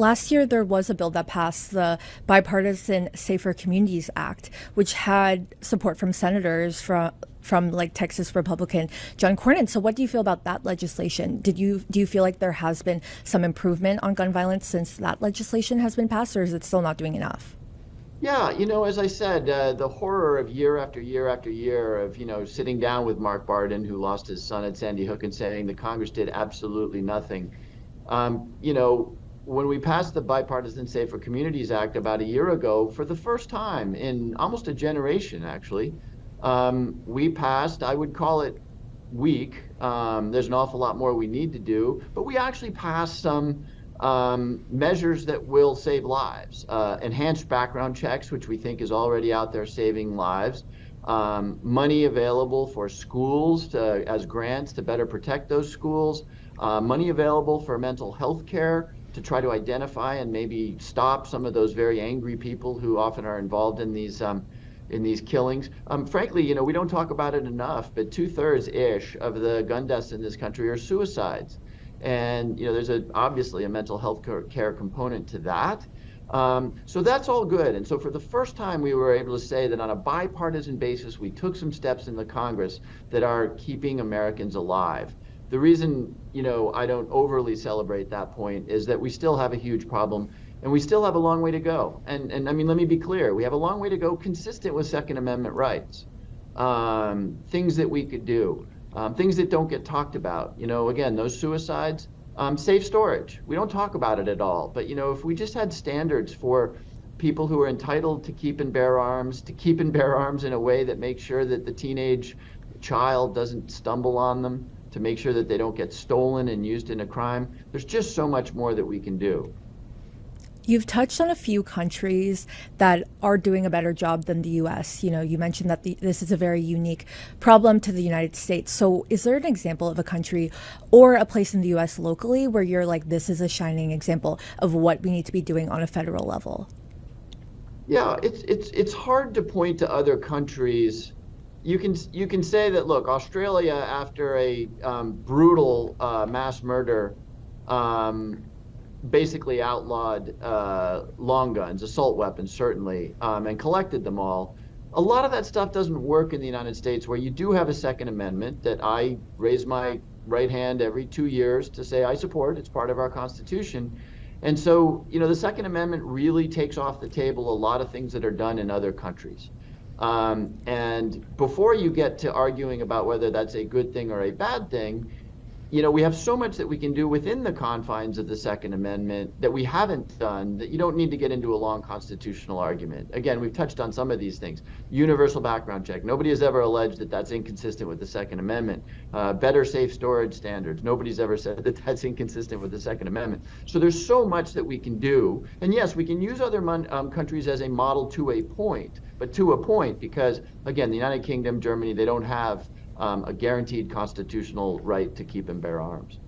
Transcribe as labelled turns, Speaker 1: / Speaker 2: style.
Speaker 1: Last year, there was a bill that passed the Bipartisan Safer Communities Act, which had support from senators from like Texas Republican John Cornyn. So, what do you feel about that legislation? Do you feel like there has been some improvement on gun violence since that legislation has been passed, or is it still not doing enough?
Speaker 2: Yeah, as I said, the horror of year after year after year of, sitting down with Mark Barden, who lost his son at Sandy Hook, and saying the Congress did absolutely nothing. When we passed the Bipartisan Safer Communities Act about a year ago, for the first time in almost a generation, actually, we passed, I would call it weak. There's an awful lot more we need to do, but we actually passed some measures that will save lives. Enhanced background checks, which we think is already out there saving lives. Money available for schools as grants to better protect those schools. Money available for mental health care to try to identify and maybe stop some of those very angry people who often are involved in these killings. Frankly, we don't talk about it enough, but 2/3 ish of the gun deaths in this country are suicides. And there's obviously a mental health care component to that. So that's all good. And so for the first time, we were able to say that on a bipartisan basis, we took some steps in the Congress that are keeping Americans alive. The reason, I don't overly celebrate that point is that we still have a huge problem and we still have a long way to go. And I mean, let me be clear. We have a long way to go consistent with Second Amendment rights. Things that we could do, things that don't get talked about. Again, those suicides, safe storage. We don't talk about it at all. But, if we just had standards for people who are entitled to keep and bear arms, in a way that makes sure that the teenage child doesn't stumble on them, to make sure that they don't get stolen and used in a crime, there's just so much more that we can do.
Speaker 1: You've touched on a few countries that are doing a better job than the US. You mentioned that this is a very unique problem to the United States. So, is there an example of a country or a place in the US locally where you're like, this is a shining example of what we need to be doing on a federal level?
Speaker 2: Yeah, it's hard to point to other countries. You can say that, look, Australia, after a brutal mass murder, basically outlawed long guns, assault weapons certainly, and collected them all. A lot of that stuff doesn't work in the United States, where you do have a Second Amendment that I raise my right hand every 2 years to say I support. It's part of our Constitution. And so, the Second Amendment really takes off the table a lot of things that are done in other countries. And before you get to arguing about whether that's a good thing or a bad thing, we have so much that we can do within the confines of the Second Amendment that we haven't done, that you don't need to get into a long constitutional argument. Again, we've touched on some of these things. Universal background check. Nobody has ever alleged that that's inconsistent with the Second Amendment. Better safe storage standards. Nobody's ever said that that's inconsistent with the Second Amendment. So there's so much that we can do. And yes, we can use other countries as a model to a point, but to a point, because, again, the United Kingdom, Germany, they don't have a guaranteed constitutional right to keep and bear arms.